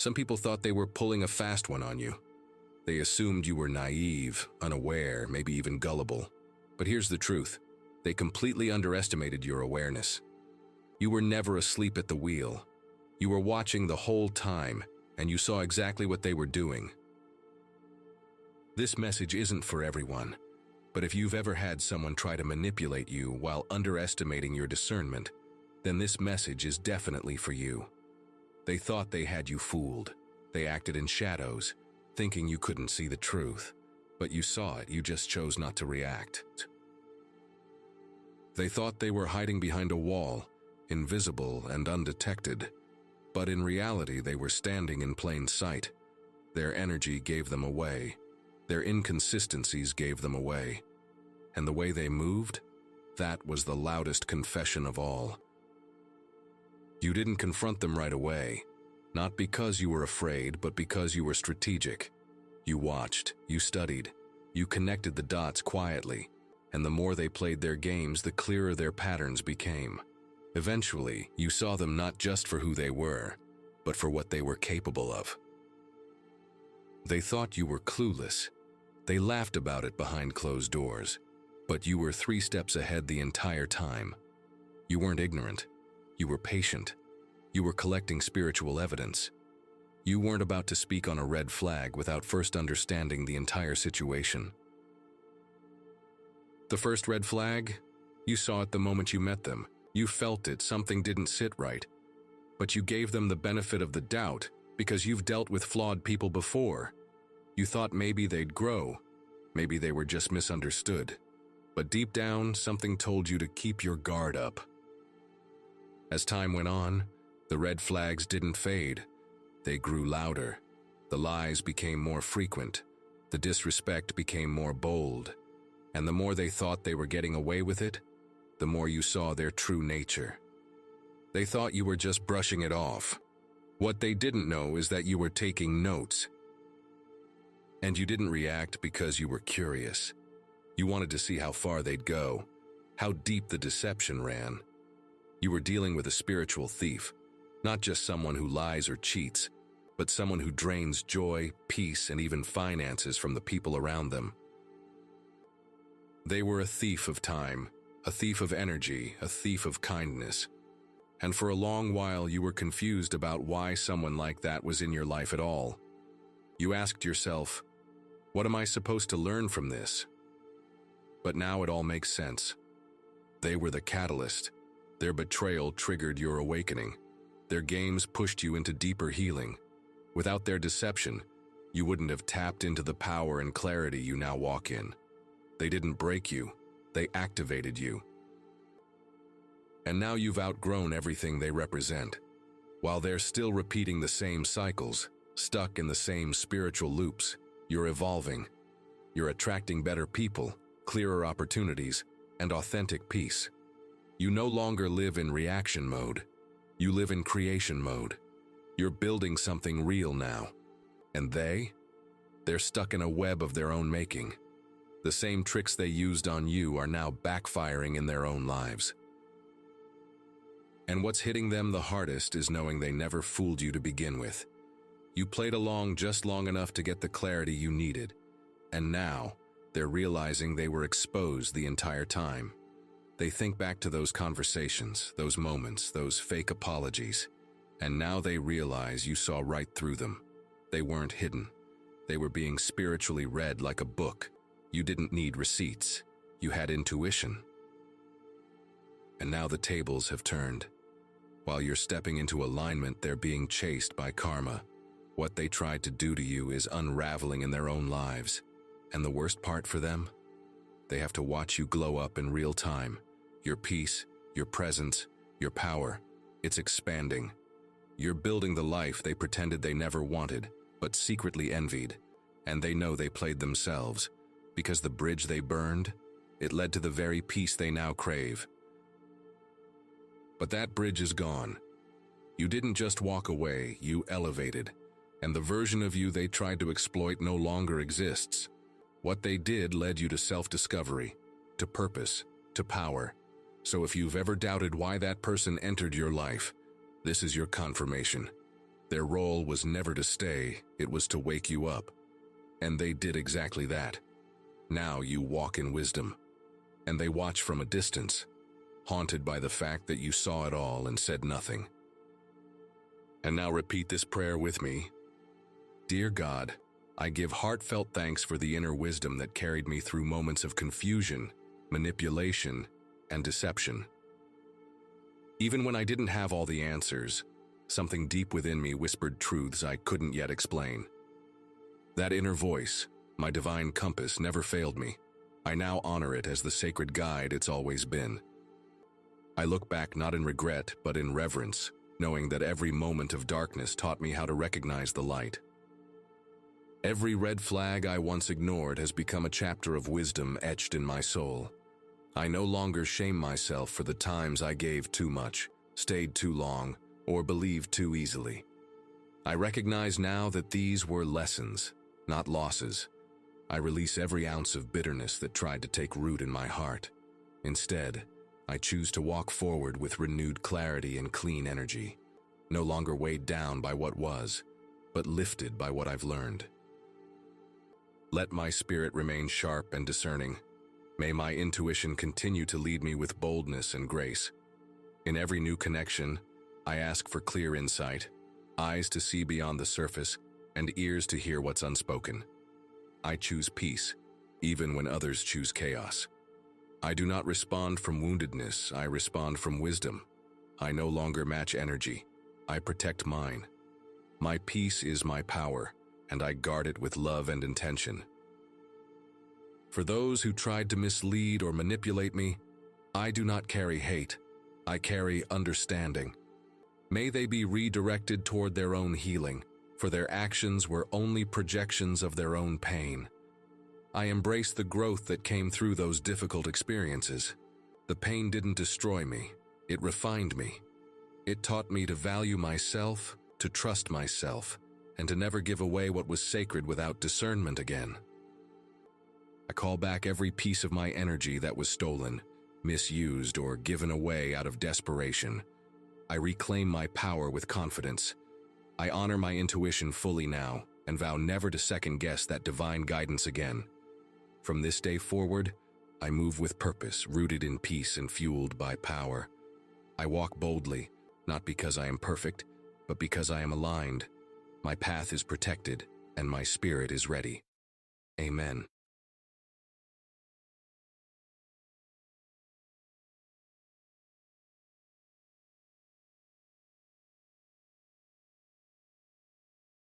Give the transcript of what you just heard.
Some people thought they were pulling a fast one on you. They assumed you were naive, unaware, maybe even gullible. But here's the truth. They completely underestimated your awareness. You were never asleep at the wheel. You were watching the whole time, and you saw exactly what they were doing. This message isn't for everyone, but if you've ever had someone try to manipulate you while underestimating your discernment, then this message is definitely for you. They thought they had you fooled. They acted in shadows, thinking you couldn't see the truth. But you saw it, you just chose not to react. They thought they were hiding behind a wall, invisible and undetected. But in reality, they were standing in plain sight. Their energy gave them away. Their inconsistencies gave them away. And the way they moved, that was the loudest confession of all. You didn't confront them right away, not because you were afraid, but because you were strategic. You watched, you studied, you connected the dots quietly, and the more they played their games, the clearer their patterns became. Eventually, you saw them not just for who they were, but for what they were capable of. They thought you were clueless. They laughed about it behind closed doors, but you were 3 steps ahead the entire time. You weren't ignorant. You were patient. You were collecting spiritual evidence. You weren't about to speak on a red flag without first understanding the entire situation. The first red flag? You saw it the moment you met them. You felt it, something didn't sit right. But you gave them the benefit of the doubt because you've dealt with flawed people before. You thought maybe they'd grow. Maybe they were just misunderstood. But deep down, something told you to keep your guard up. As time went on, the red flags didn't fade. They grew louder. The lies became more frequent. The disrespect became more bold. And the more they thought they were getting away with it, the more you saw their true nature. They thought you were just brushing it off. What they didn't know is that you were taking notes. And you didn't react because you were curious. You wanted to see how far they'd go, how deep the deception ran. You were dealing with a spiritual thief, not just someone who lies or cheats, but someone who drains joy, peace, and even finances from the people around them. They were a thief of time, a thief of energy, a thief of kindness. And for a long while you were confused about why someone like that was in your life at all. You asked yourself, what am I supposed to learn from this? But now it all makes sense. They were the catalyst. Their betrayal triggered your awakening. Their games pushed you into deeper healing. Without their deception, you wouldn't have tapped into the power and clarity you now walk in. They didn't break you, they activated you. And now you've outgrown everything they represent. While they're still repeating the same cycles, stuck in the same spiritual loops, you're evolving. You're attracting better people, clearer opportunities, and authentic peace. You no longer live in reaction mode. You live in creation mode. You're building something real now. And they're stuck in a web of their own making. The same tricks they used on you are now backfiring in their own lives. And what's hitting them the hardest is knowing they never fooled you to begin with. You played along just long enough to get the clarity you needed. And now, they're realizing they were exposed the entire time. They think back to those conversations, those moments, those fake apologies, and now they realize you saw right through them. They weren't hidden. They were being spiritually read like a book. You didn't need receipts. You had intuition. And now the tables have turned. While you're stepping into alignment, they're being chased by karma. What they tried to do to you is unraveling in their own lives. And the worst part for them? They have to watch you glow up in real time. Your peace, your presence, your power, it's expanding. You're building the life they pretended they never wanted, but secretly envied. And they know they played themselves, because the bridge they burned, it led to the very peace they now crave. But that bridge is gone. You didn't just walk away, you elevated. And the version of you they tried to exploit no longer exists. What they did led you to self-discovery, to purpose, to power. So if you've ever doubted why that person entered your life, this is your confirmation. Their role was never to stay, it was to wake you up. And they did exactly that. Now you walk in wisdom. And they watch from a distance, haunted by the fact that you saw it all and said nothing. And now repeat this prayer with me. Dear God, I give heartfelt thanks for the inner wisdom that carried me through moments of confusion, manipulation, and deception. Even when I didn't have all the answers, something deep within me whispered truths I couldn't yet explain. That inner voice, my divine compass, never failed me. I now honor it as the sacred guide it's always been. I look back not in regret, but in reverence, knowing that every moment of darkness taught me how to recognize the light. Every red flag I once ignored has become a chapter of wisdom etched in my soul. I no longer shame myself for the times I gave too much, stayed too long, or believed too easily. I recognize now that these were lessons, not losses. I release every ounce of bitterness that tried to take root in my heart. Instead, I choose to walk forward with renewed clarity and clean energy, no longer weighed down by what was, but lifted by what I've learned. Let my spirit remain sharp and discerning. May my intuition continue to lead me with boldness and grace. In every new connection, I ask for clear insight, eyes to see beyond the surface, and ears to hear what's unspoken. I choose peace, even when others choose chaos. I do not respond from woundedness, I respond from wisdom. I no longer match energy, I protect mine. My peace is my power, and I guard it with love and intention. For those who tried to mislead or manipulate me, I do not carry hate, I carry understanding. May they be redirected toward their own healing, for their actions were only projections of their own pain. I embrace the growth that came through those difficult experiences. The pain didn't destroy me, it refined me. It taught me to value myself, to trust myself, and to never give away what was sacred without discernment again. I call back every piece of my energy that was stolen, misused, or given away out of desperation. I reclaim my power with confidence. I honor my intuition fully now and vow never to second-guess that divine guidance again. From this day forward, I move with purpose, rooted in peace and fueled by power. I walk boldly, not because I am perfect, but because I am aligned. My path is protected, and my spirit is ready. Amen.